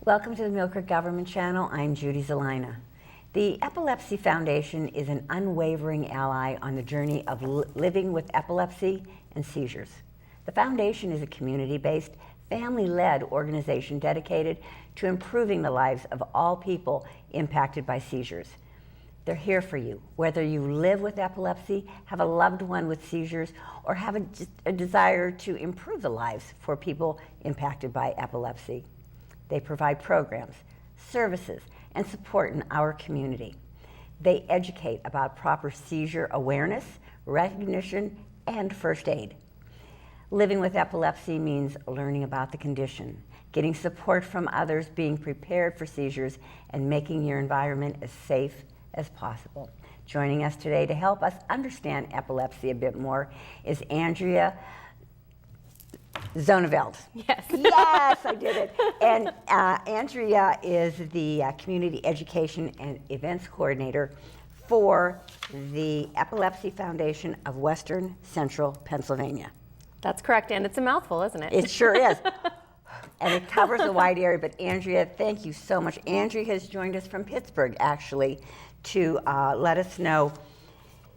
Welcome to the Millcreek Government Channel. I'm Judy Zelina. The Epilepsy Foundation is an unwavering ally on the journey of living with epilepsy and seizures. The foundation is a community-based, family-led organization dedicated to improving the lives of all people impacted by seizures. They're here for you, whether you live with epilepsy, have a loved one with seizures, or have a desire to improve the lives for people impacted by epilepsy. They provide programs, services, and support in our community. They educate about proper seizure awareness, recognition, and first aid. Living with epilepsy means learning about the condition, getting support from others, being prepared for seizures, and making your environment as safe as possible. Joining us today to help us understand epilepsy a bit more is Andrea Zonneveld. Yes. Yes, I did it. And Andrea is the Community Education and Events Coordinator for the Epilepsy Foundation of Western Central Pennsylvania. That's correct, and it's a mouthful, isn't it? It sure is. And it covers a wide area, but Andrea, thank you so much. Andrea has joined us from Pittsburgh, actually, to let us know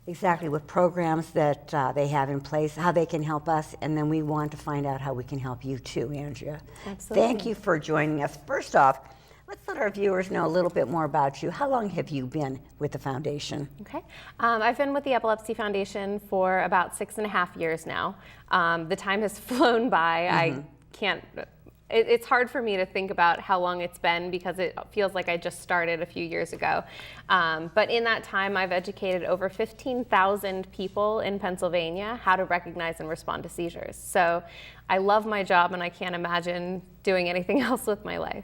exactly what programs that they have in place, how they can help us, and then we want to find out how we can help you too, Andrea. Absolutely. Thank you for joining us. First off, let's let our viewers know a little bit more about you. How long have you been with the foundation? Okay. I've been with the Epilepsy Foundation for about 6.5 years now. The time has flown by. I can't. It's hard for me to think about how long it's been because it feels like I just started a few years ago. But in that time, I've educated over 15,000 people in Pennsylvania how to recognize and respond to seizures. So I love my job and I can't imagine doing anything else with my life.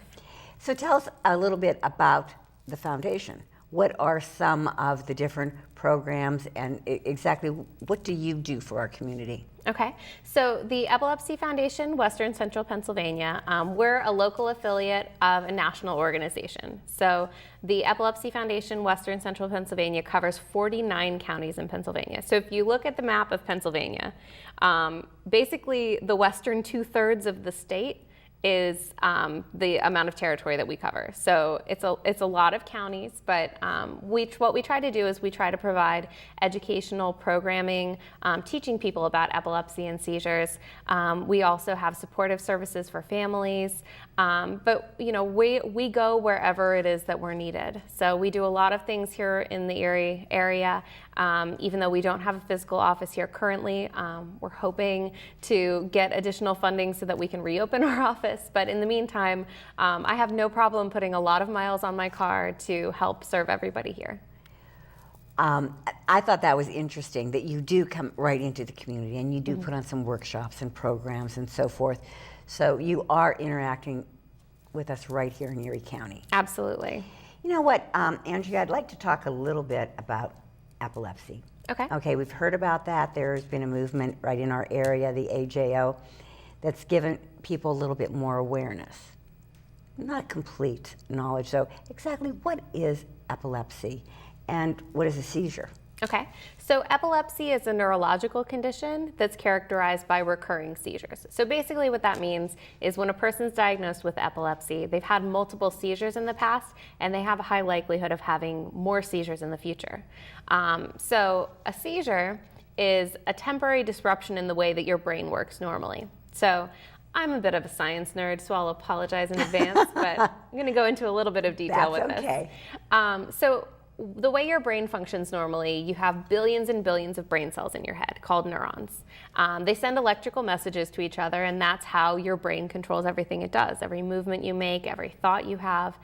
So tell us a little bit about the foundation. What are some of the different programs and exactly what do you do for our community? Okay, so the Epilepsy Foundation, Western Central Pennsylvania, we're a local affiliate of a national organization. So the Epilepsy Foundation, Western Central Pennsylvania covers 49 counties in Pennsylvania. So if you look at the map of Pennsylvania, basically the western 2/3 of the state is the amount of territory that we cover. So it's a lot of counties, but what we try to do is we try to provide educational programming, teaching people about epilepsy and seizures. We also have supportive services for families, but you know we go wherever it is that we're needed. So we do a lot of things here in the area. Even though we don't have a physical office here currently, we're hoping to get additional funding so that we can reopen our office. But in the meantime, I have no problem putting a lot of miles on my car to help serve everybody here. I thought that was interesting that you do come right into the community and you do put on some workshops and programs and so forth. So you are interacting with us right here in Erie County. Absolutely. You know what, Andrea, I'd like to talk a little bit about epilepsy. Okay. Okay, we've heard about that. There's been a movement right in our area, the AJO, that's given people a little bit more awareness. Not complete knowledge, though. Exactly what is epilepsy and what is a seizure? Okay, so epilepsy is a neurological condition that's characterized by recurring seizures. So basically what that means is when a person's diagnosed with epilepsy, they've had multiple seizures in the past and they have a high likelihood of having more seizures in the future. So a seizure is a temporary disruption in the way that your brain works normally. So I'm a bit of a science nerd, so I'll apologize in advance, but I'm going to go into a little bit of detail with this. So the way your brain functions normally, you have billions and billions of brain cells in your head called neurons. They send electrical messages to each other, and that's how your brain controls everything it does, every movement you make, every thought you have.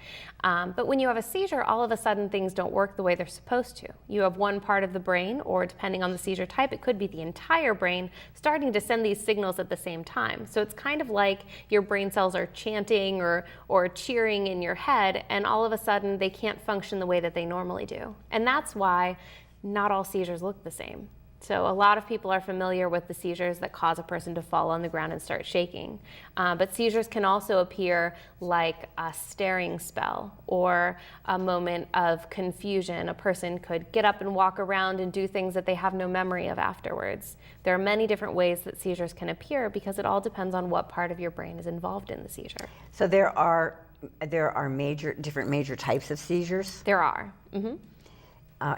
But when you have a seizure, all of a sudden things don't work the way they're supposed to. You have one part of the brain, or depending on the seizure type, it could be the entire brain, starting to send these signals at the same time. So it's kind of like your brain cells are chanting or cheering in your head, and all of a sudden they can't function the way that they normally do. And that's why not all seizures look the same. So a lot of people are familiar with the seizures that cause a person to fall on the ground and start shaking. But seizures can also appear like a staring spell or a moment of confusion. A person could get up and walk around and do things that they have no memory of afterwards. There are many different ways that seizures can appear because it all depends on what part of your brain is involved in the seizure. So there are there are different major types of seizures, There are.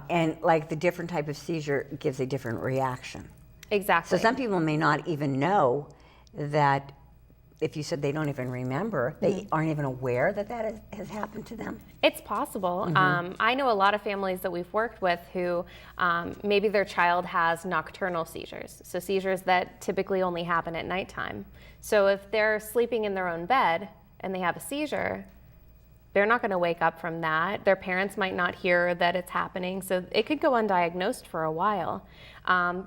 and like the different type of seizure gives a different reaction. Exactly. So some people may not even know that. If you said they don't even remember, they aren't even aware that has happened to them. It's possible. I know a lot of families that we've worked with who maybe their child has nocturnal seizures, so seizures that typically only happen at nighttime. So if they're sleeping in their own bed and they have a seizure, they're not going to wake up from that. Their parents might not hear that it's happening, so it could go undiagnosed for a while.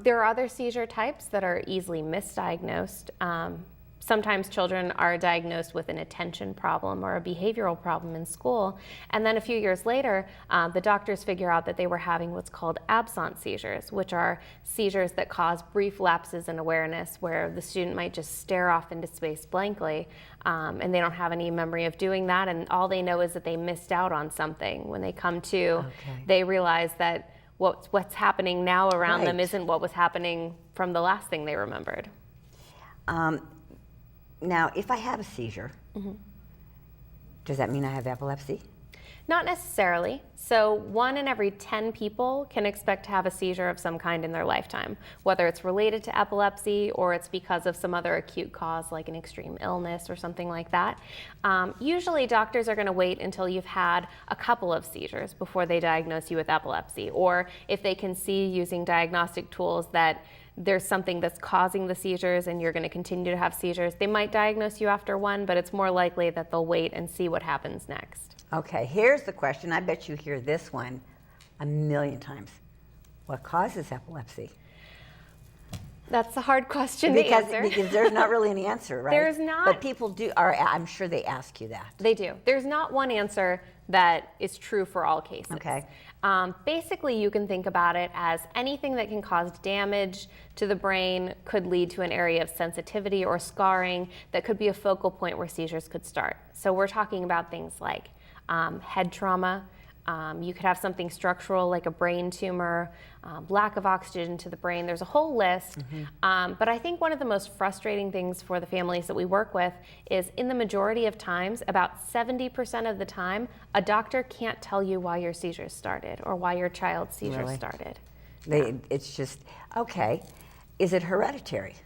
There are other seizure types that are easily misdiagnosed. Sometimes children are diagnosed with an attention problem or a behavioral problem in school, and then a few years later, the doctors figure out that they were having what's called absent seizures, which are seizures that cause brief lapses in awareness where the student might just stare off into space blankly, and they don't have any memory of doing that, and all they know is that they missed out on something. When they come to, they realize that what's happening now around them isn't what was happening from the last thing they remembered. Now, if I have a seizure, does that mean I have epilepsy? Not necessarily. So 1 in every 10 people can expect to have a seizure of some kind in their lifetime, whether it's related to epilepsy or it's because of some other acute cause like an extreme illness or something like that. Usually doctors are going to wait until you've had a couple of seizures before they diagnose you with epilepsy, or if they can see using diagnostic tools that there's something that's causing the seizures and you're going to continue to have seizures, they might diagnose you after one, but it's more likely that they'll wait and see what happens next. Okay, here's the question. I bet you hear this one a million times. What causes epilepsy? That's a hard question to answer. Because there's not really an answer, right? There's not. But people I'm sure they ask you that. They do. There's not one answer that is true for all cases. Okay. Basically, you can think about it as anything that can cause damage to the brain could lead to an area of sensitivity or scarring that could be a focal point where seizures could start. So we're talking about things like head trauma. You could have something structural like a brain tumor, lack of oxygen to the brain. There's a whole list. But I think one of the most frustrating things for the families that we work with is in the majority of times, about 70% of the time, a doctor can't tell you why your seizures started or why your child's seizures started. It's just, okay. Is it hereditary?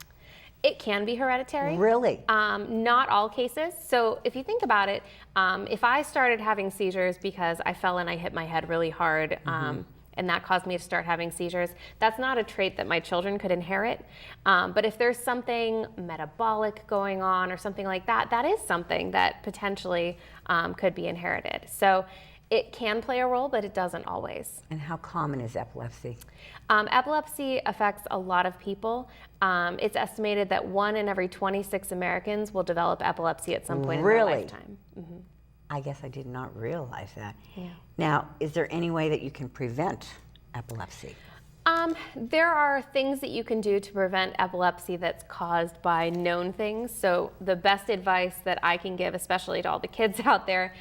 It can be hereditary. Really? Not all cases. So if you think about it, if I started having seizures because I fell and I hit my head really hard, and that caused me to start having seizures, that's not a trait that my children could inherit. But if there's something metabolic going on or something like that, that is something that potentially could be inherited. So it can play a role, but it doesn't always. And how common is epilepsy? Epilepsy affects a lot of people. It's estimated that 1 in every 26 Americans will develop epilepsy at some point in their lifetime. I guess I did not realize that. Yeah. Now, is there any way that you can prevent epilepsy? There are things that you can do to prevent epilepsy that's caused by known things. So the best advice that I can give, especially to all the kids out there,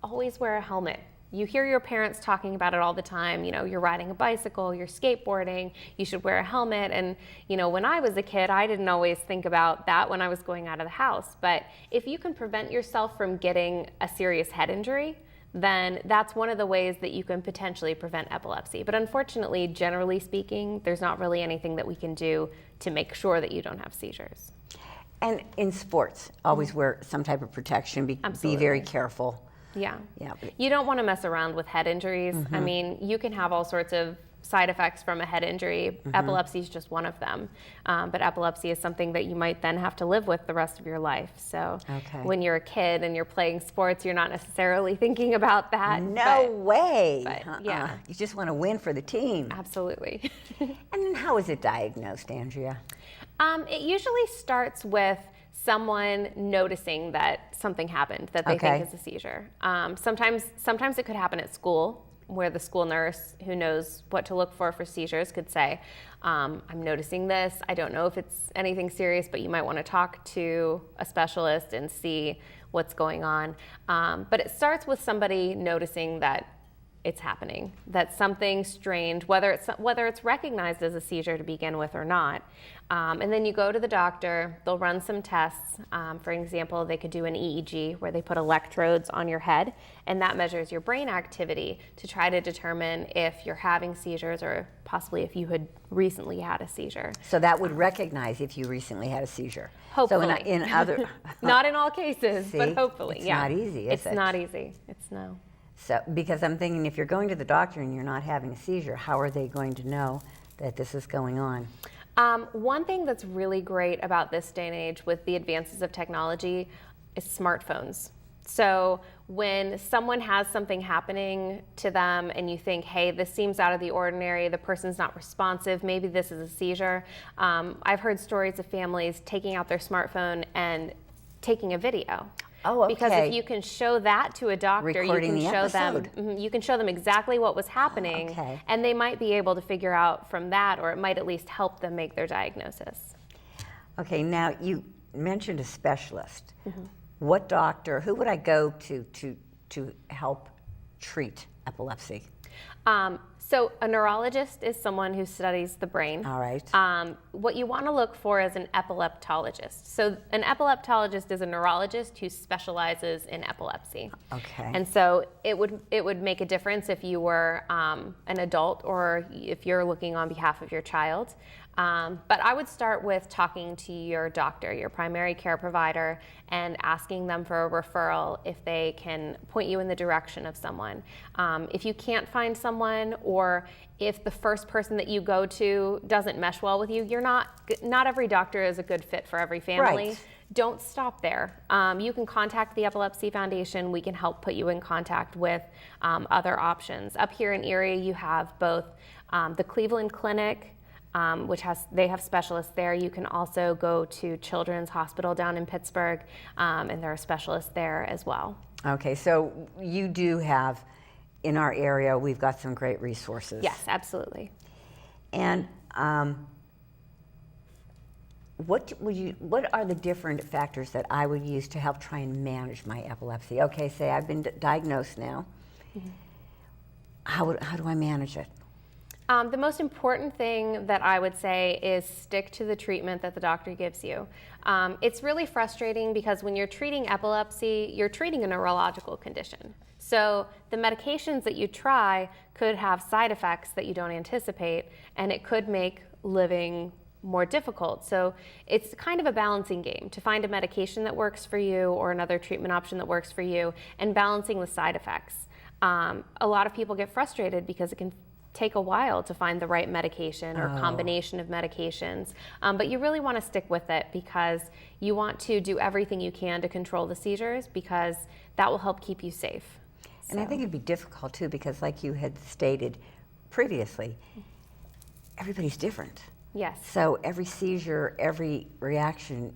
always wear a helmet. You hear your parents talking about it all the time. You know, you're riding a bicycle, you're skateboarding, you should wear a helmet. And, you know, when I was a kid, I didn't always think about that when I was going out of the house. But if you can prevent yourself from getting a serious head injury, then that's one of the ways that you can potentially prevent epilepsy. But unfortunately, generally speaking, there's not really anything that we can do to make sure that you don't have seizures. And in sports, always wear some type of protection, be very careful. Yeah. You don't want to mess around with head injuries. I mean, you can have all sorts of side effects from a head injury. Epilepsy is just one of them. But epilepsy is something that you might then have to live with the rest of your life. So when you're a kid and you're playing sports, you're not necessarily thinking about that. No way. But yeah. You just want to win for the team. Absolutely. And then how is it diagnosed, Andrea? It usually starts with someone noticing that something happened that they think is a seizure. Sometimes it could happen at school, where the school nurse who knows what to look for seizures could say, I'm noticing this. I don't know if it's anything serious, but you might want to talk to a specialist and see what's going on. But it starts with somebody noticing that it's happening, that something strange, whether it's recognized as a seizure to begin with or not. And then you go to the doctor, they'll run some tests. For example, they could do an EEG where they put electrodes on your head, and that measures your brain activity to try to determine if you're having seizures or possibly if you had recently had a seizure. So that would recognize if you recently had a seizure. Hopefully. So in other... Not in all cases, See, but hopefully, it's yeah. not easy, is It's it? not easy. It's no. So, because I'm thinking if you're going to the doctor and you're not having a seizure, how are they going to know that this is going on? One thing that's really great about this day and age with the advances of technology is smartphones. So when someone has something happening to them and you think, hey, this seems out of the ordinary, the person's not responsive, maybe this is a seizure. I've heard stories of families taking out their smartphone and taking a video. Oh, okay. Because if you can show that to a doctor, Recording you can the show them episode. you can show them exactly what was happening, Okay. and they might be able to figure out from that, or it might at least help them make their diagnosis. Okay, now you mentioned a specialist. What doctor, who would I go to help treat epilepsy? So a neurologist is someone who studies the brain. All right. What you want to look for is an epileptologist. So an epileptologist is a neurologist who specializes in epilepsy. Okay. And so it would make a difference if you were an adult or if you're looking on behalf of your child. But I would start with talking to your doctor, your primary care provider, and asking them for a referral if they can point you in the direction of someone. If you can't find someone, or if the first person that you go to doesn't mesh well with you, not every doctor is a good fit for every family. Right. Don't stop there. You can contact the Epilepsy Foundation. We can help put you in contact with other options. Up here in Erie, you have both the Cleveland Clinic, they have specialists there. You can also go to Children's Hospital down in Pittsburgh, and there are specialists there as well. Okay, so you do have, in our area, we've got some great resources. Yes, absolutely. And what are the different factors that I would use to help try and manage my epilepsy? Okay, say I've been diagnosed now. How do I manage it? The most important thing that I would say is stick to the treatment that the doctor gives you. It's really frustrating because when you're treating epilepsy, you're treating a neurological condition. So the medications that you try could have side effects that you don't anticipate, and it could make living more difficult. So it's kind of a balancing game to find a medication that works for you or another treatment option that works for you, and balancing the side effects. A lot of people get frustrated because it can take a while to find the right medication or combination of medications. But you really want to stick with it because you want to do everything you can to control the seizures, because that will help keep you safe. And I think it'd be difficult too, because like you had stated previously, everybody's different. Yes. So every seizure, every reaction,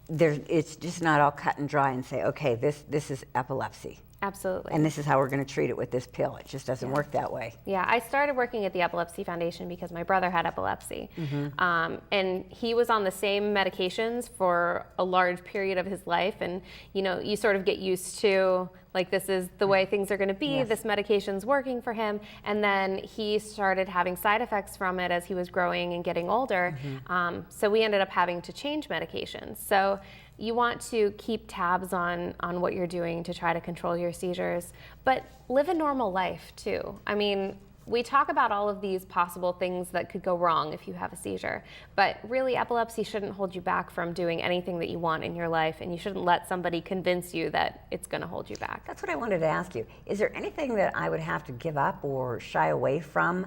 it's just not all cut and dry and say, okay, this is epilepsy. Absolutely. And this is how we're going to treat it with this pill. It just doesn't work that way. Yeah, I started working at the Epilepsy Foundation because my brother had epilepsy. And he was on the same medications for a large period of his life. And, you sort of get used to, like, this is the way things are going to be. Yes. This medication's working for him. And then he started having side effects from it as he was growing and getting older. So we ended up having to change medications. So you want to keep tabs on what you're doing to try to control your seizures, but live a normal life too. I mean, we talk about all of these possible things that could go wrong if you have a seizure, but really epilepsy shouldn't hold you back from doing anything that you want in your life, and you shouldn't let somebody convince you that it's going to hold you back. That's what I wanted to ask you. Is there anything that I would have to give up or shy away from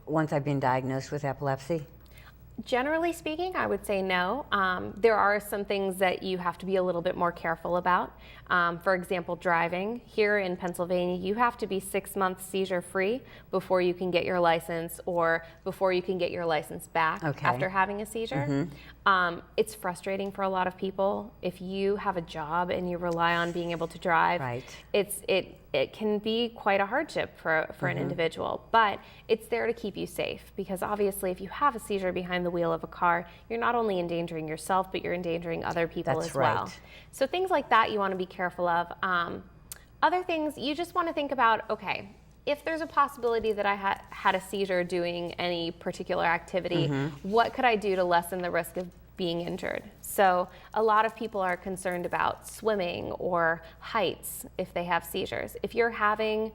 once I've been diagnosed with epilepsy? Generally speaking, I would say no. There are some things that you have to be a little bit more careful about. For example, driving. Here in Pennsylvania, you have to be 6 months seizure-free before you can get your license, or before you can get your license back after having a seizure. It's frustrating for a lot of people. If you have a job and you rely on being able to drive, it can be quite a hardship for an individual, but it's there to keep you safe, because obviously if you have a seizure behind the wheel of a car, you're not only endangering yourself, but you're endangering other people as well. So things like that you want to be careful of. Other things, you just want to think about, okay, if there's a possibility that I had a seizure doing any particular activity, what could I do to lessen the risk of being injured? So a lot of people are concerned about swimming or heights if they have seizures. If you're having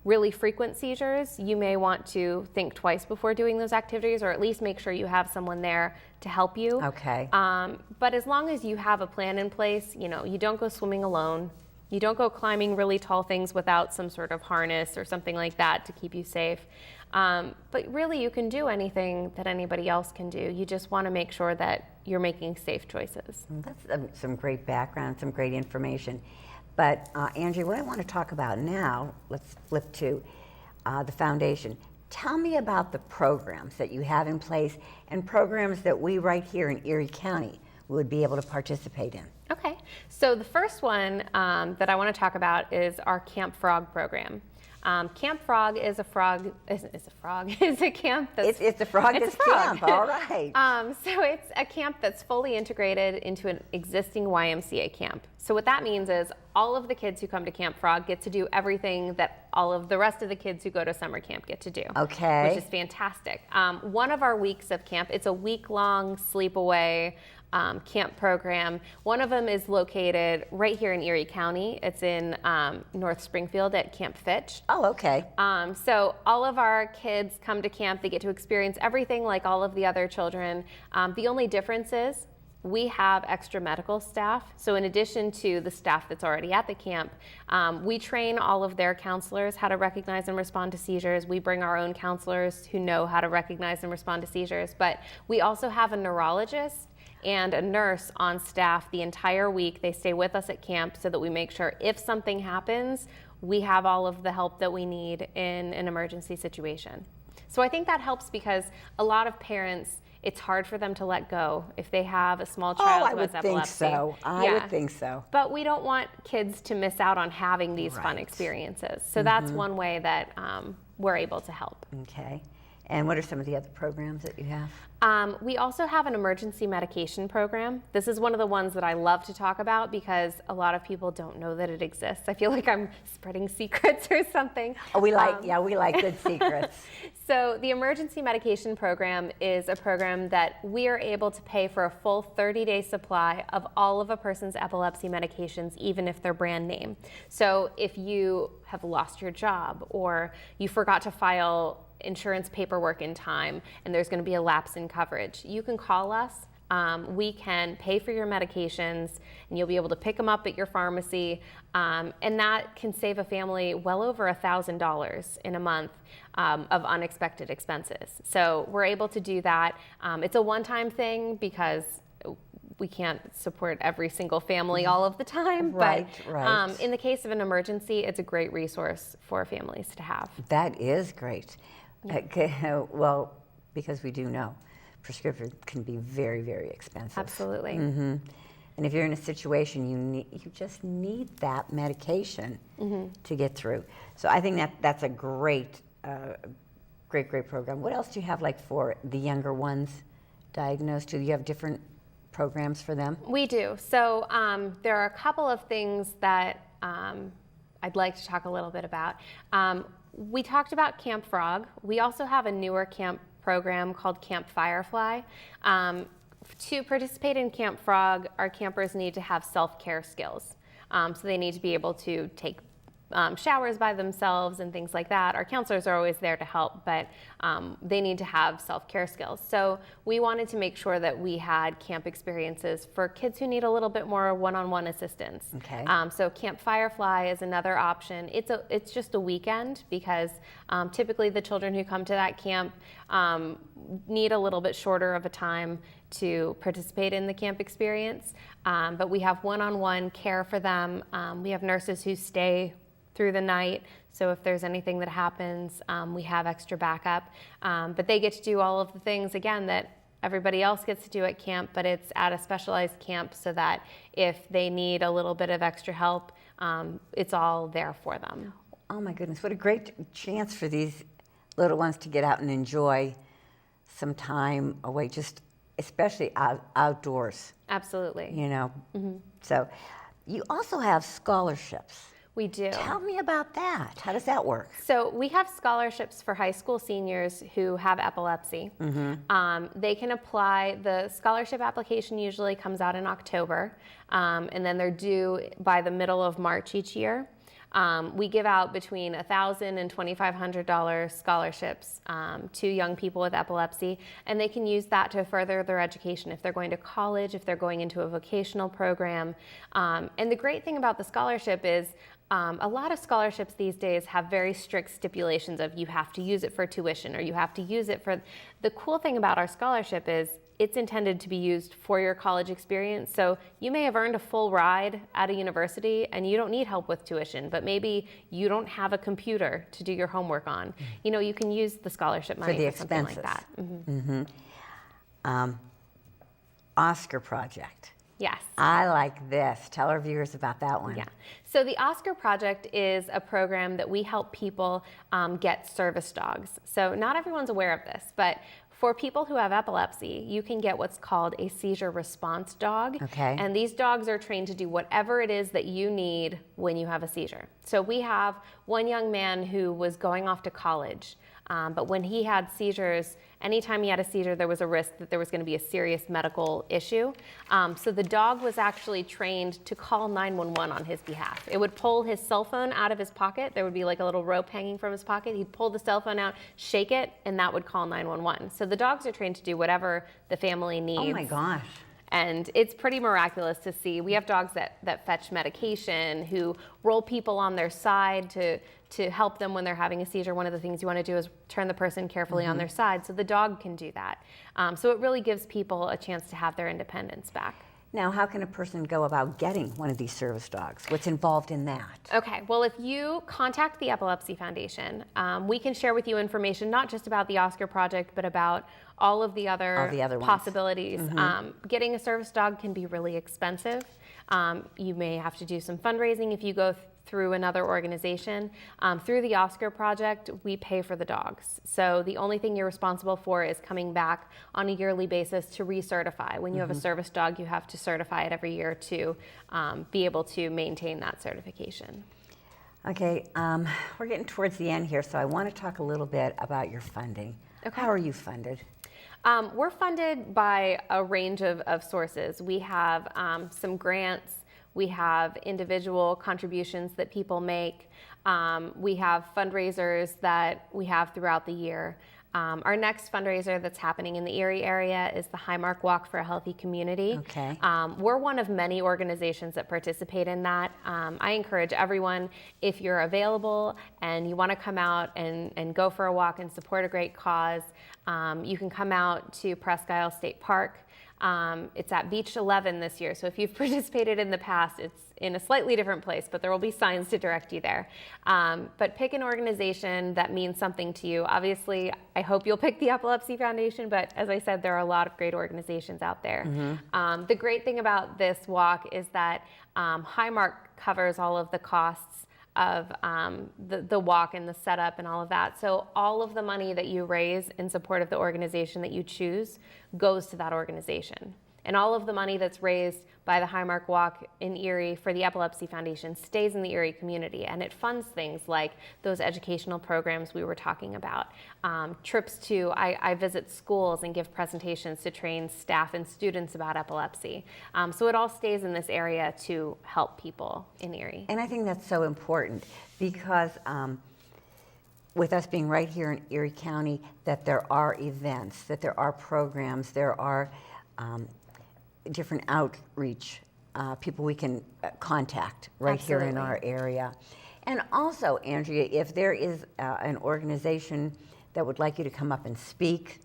really frequent seizures, you may want to think twice before doing those activities, or at least make sure you have someone there to help you. Okay. But as long as you have a plan in place, you know, you don't go swimming alone. You don't go climbing really tall things without some sort of harness or something like that to keep you safe. But really, you can do anything that anybody else can do. You just want to make sure that you're making safe choices. That's some great background, some great information. But Angie, what I want to talk about now, let's flip to the foundation. Tell me about the programs that you have in place and programs that we right here in Erie County would be able to participate in. Okay, so the first one that I want to talk about is our Camp Frog program. Camp Frog is a frog. Is a frog? Is a camp that's. It's a frog. It's camp. All right. So it's a camp that's fully integrated into an existing YMCA camp. So what that means is all of the kids who come to Camp Frog get to do everything that all of the rest of the kids who go to summer camp get to do. Okay. Which is fantastic. One of our weeks of camp, it's a week-long sleepaway camp program. One of them is located right here in Erie County. It's in North Springfield at Camp Fitch. Oh, okay. So all of our kids come to camp. They get to experience everything like all of the other children. The only difference is we have extra medical staff. So in addition to the staff that's already at the camp, we train all of their counselors how to recognize and respond to seizures. We bring our own counselors who know how to recognize and respond to seizures. But we also have a neurologist and a nurse on staff the entire week. They stay with us at camp so that we make sure if something happens, we have all of the help that we need in an emergency situation. So I think that helps because a lot of parents, it's hard for them to let go if they have a small child who has epilepsy. I would think so. But we don't want kids to miss out on having these fun experiences. So that's one way that we're able to help. Okay. And what are some of the other programs that you have? We also have an emergency medication program. This is one of the ones that I love to talk about because a lot of people don't know that it exists. I feel like I'm spreading secrets or something. Oh, we like good secrets. So the emergency medication program is a program that we are able to pay for a full 30-day supply of all of a person's epilepsy medications, even if they're brand name. So if you have lost your job or you forgot to file insurance paperwork in time and there's going to be a lapse in coverage, you can call us. We can pay for your medications and you'll be able to pick them up at your pharmacy, and that can save a family well over $1,000 in a month of unexpected expenses. So we're able to do that. It's a one-time thing because we can't support every single family all of the time, but in the case of an emergency, it's a great resource for families to have. That is great. Well, because we do know prescription can be very, very expensive. Absolutely. And if you're in a situation you just need that medication to get through. So I think that's a great program. What else do you have like for the younger ones diagnosed? Do you have different programs for them? We do. So there are a couple of things that I'd like to talk a little bit about. We talked about Camp Frog. We also have a newer camp program called Camp Firefly. To participate in Camp Frog, our campers need to have self-care skills. So they need to be able to take showers by themselves and things like that. Our counselors are always there to help, but they need to have self-care skills. So we wanted to make sure that we had camp experiences for kids who need a little bit more one-on-one assistance. Okay. So Camp Firefly is another option. It's just a weekend because typically the children who come to that camp need a little bit shorter of a time to participate in the camp experience. But we have one-on-one care for them. We have nurses who stay through the night, so if there's anything that happens, we have extra backup. But they get to do all of the things, again, that everybody else gets to do at camp, but it's at a specialized camp so that if they need a little bit of extra help, it's all there for them. Oh my goodness, what a great chance for these little ones to get out and enjoy some time away, just especially outdoors. Absolutely. You know, so you also have scholarships. We do. Tell me about that. How does that work? So we have scholarships for high school seniors who have epilepsy. They can apply. The scholarship application usually comes out in October, and then they're due by the middle of March each year. We give out between $1,000 and $2,500 scholarships to young people with epilepsy, and they can use that to further their education if they're going to college, if they're going into a vocational program. And the great thing about the scholarship is a lot of scholarships these days have very strict stipulations of you have to use it for tuition or you have to use it for. The cool thing about our scholarship is it's intended to be used for your college experience. So you may have earned a full ride at a university and you don't need help with tuition, but maybe you don't have a computer to do your homework on. You know, you can use the scholarship money for something like that. Oscar Project. Yes. I like this. Tell our viewers about that one. Yeah. So the Oscar Project is a program that we help people get service dogs. So not everyone's aware of this, but for people who have epilepsy, you can get what's called a seizure response dog. Okay. And these dogs are trained to do whatever it is that you need when you have a seizure. So we have one young man who was going off to college, but when he had seizures, anytime he had a seizure, there was a risk that there was going to be a serious medical issue. So the dog was actually trained to call 911 on his behalf. It would pull his cell phone out of his pocket. There would be like a little rope hanging from his pocket. He'd pull the cell phone out, shake it, and that would call 911. So the dogs are trained to do whatever the family needs. Oh my gosh. And it's pretty miraculous to see. We have dogs that fetch medication, who roll people on their side to help them when they're having a seizure. One of the things you want to do is turn the person carefully on their side, so the dog can do that. So it really gives people a chance to have their independence back. Now, how can a person go about getting one of these service dogs? What's involved in that? Okay, well, if you contact the Epilepsy Foundation, we can share with you information not just about the Oscar Project, but about all of the other possibilities. Getting a service dog can be really expensive. You may have to do some fundraising if you go through another organization. Through the Oscar Project, we pay for the dogs. So the only thing you're responsible for is coming back on a yearly basis to recertify. When you have a service dog, you have to certify it every year to be able to maintain that certification. Okay, we're getting towards the end here, so I want to talk a little bit about your funding. Okay. How are you funded? We're funded by a range of sources. We have some grants. We have individual contributions that people make. We have fundraisers that we have throughout the year. Our next fundraiser that's happening in the Erie area is the Highmark Walk for a Healthy Community. Okay. We're one of many organizations that participate in that. I encourage everyone, if you're available and you want to come out and go for a walk and support a great cause, you can come out to Presque Isle State Park. It's at Beach 11 this year, so if you've participated in the past, it's in a slightly different place, but there will be signs to direct you there. But pick an organization that means something to you. Obviously, I hope you'll pick the Epilepsy Foundation, but as I said, there are a lot of great organizations out there. The great thing about this walk is that Highmark covers all of the costs of the walk and the setup and all of that. So all of the money that you raise in support of the organization that you choose goes to that organization. And all of the money that's raised by the Highmark Walk in Erie for the Epilepsy Foundation stays in the Erie community, and it funds things like those educational programs we were talking about. Trips to, I visit schools and give presentations to train staff and students about epilepsy. So it all stays in this area to help people in Erie. And I think that's so important because with us being right here in Erie County, that there are events, that there are programs, there are different outreach people we can contact right Absolutely. here in our area. And also, Andrea, if there is an organization that would like you to come up and speak,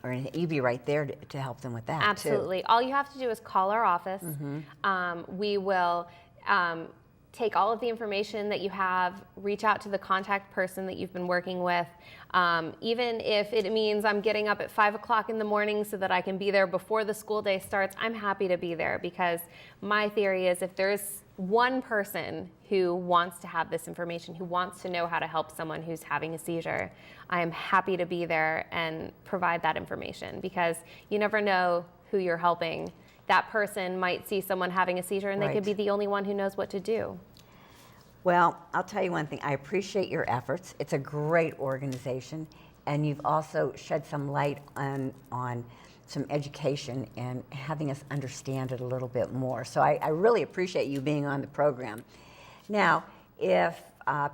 or anything, you'd be right there to help them with that. Absolutely. All you have to do is call our office. We will take all of the information that you have, reach out to the contact person that you've been working with. Even if it means I'm getting up at 5 o'clock in the morning so that I can be there before the school day starts, I'm happy to be there, because my theory is if there's one person who wants to have this information, who wants to know how to help someone who's having a seizure, I am happy to be there and provide that information, because you never know who you're helping. That person might see someone having a seizure and they could be the only one who knows what to do. Well, I'll tell you one thing. I appreciate your efforts. It's a great organization, and you've also shed some light on some education and having us understand it a little bit more. So I really appreciate you being on the program. Now, if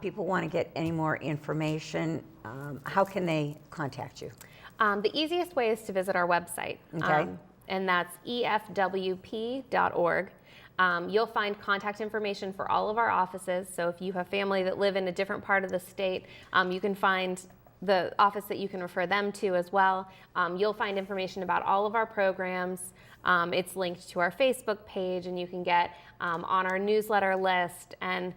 people want to get any more information, how can they contact you? The easiest way is to visit our website, Okay. And that's efwp.org. You'll find contact information for all of our offices. So if you have family that live in a different part of the state, you can find the office that you can refer them to as well. You'll find information about all of our programs. It's linked to our Facebook page, and you can get on our newsletter list and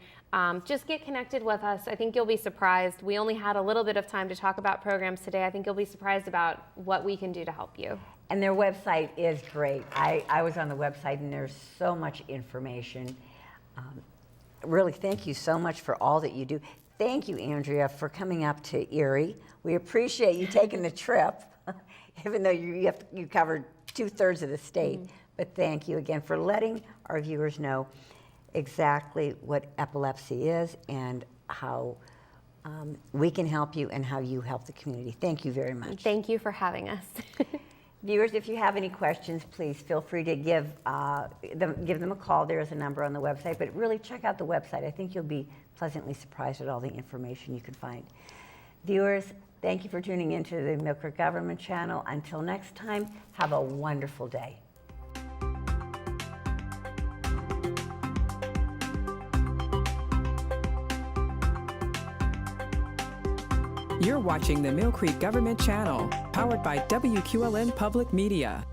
just get connected with us. I think you'll be surprised. We only had a little bit of time to talk about programs today. I think you'll be surprised about what we can do to help you. And their website is great. I was on the website, and there's so much information. Really, thank you so much for all that you do. Thank you, Andrea, for coming up to Erie. We appreciate you taking the trip, even though you covered 2/3 of the state. But thank you again for letting our viewers know exactly what epilepsy is and how we can help you and how you help the community. Thank you very much. Thank you for having us. Viewers, if you have any questions, please feel free to give them a call. There is a number on the website, but really check out the website. I think you'll be pleasantly surprised at all the information you can find. Viewers, thank you for tuning into the Millcreek Government Channel. Until next time, have a wonderful day. You're watching the Millcreek Government Channel, powered by WQLN Public Media.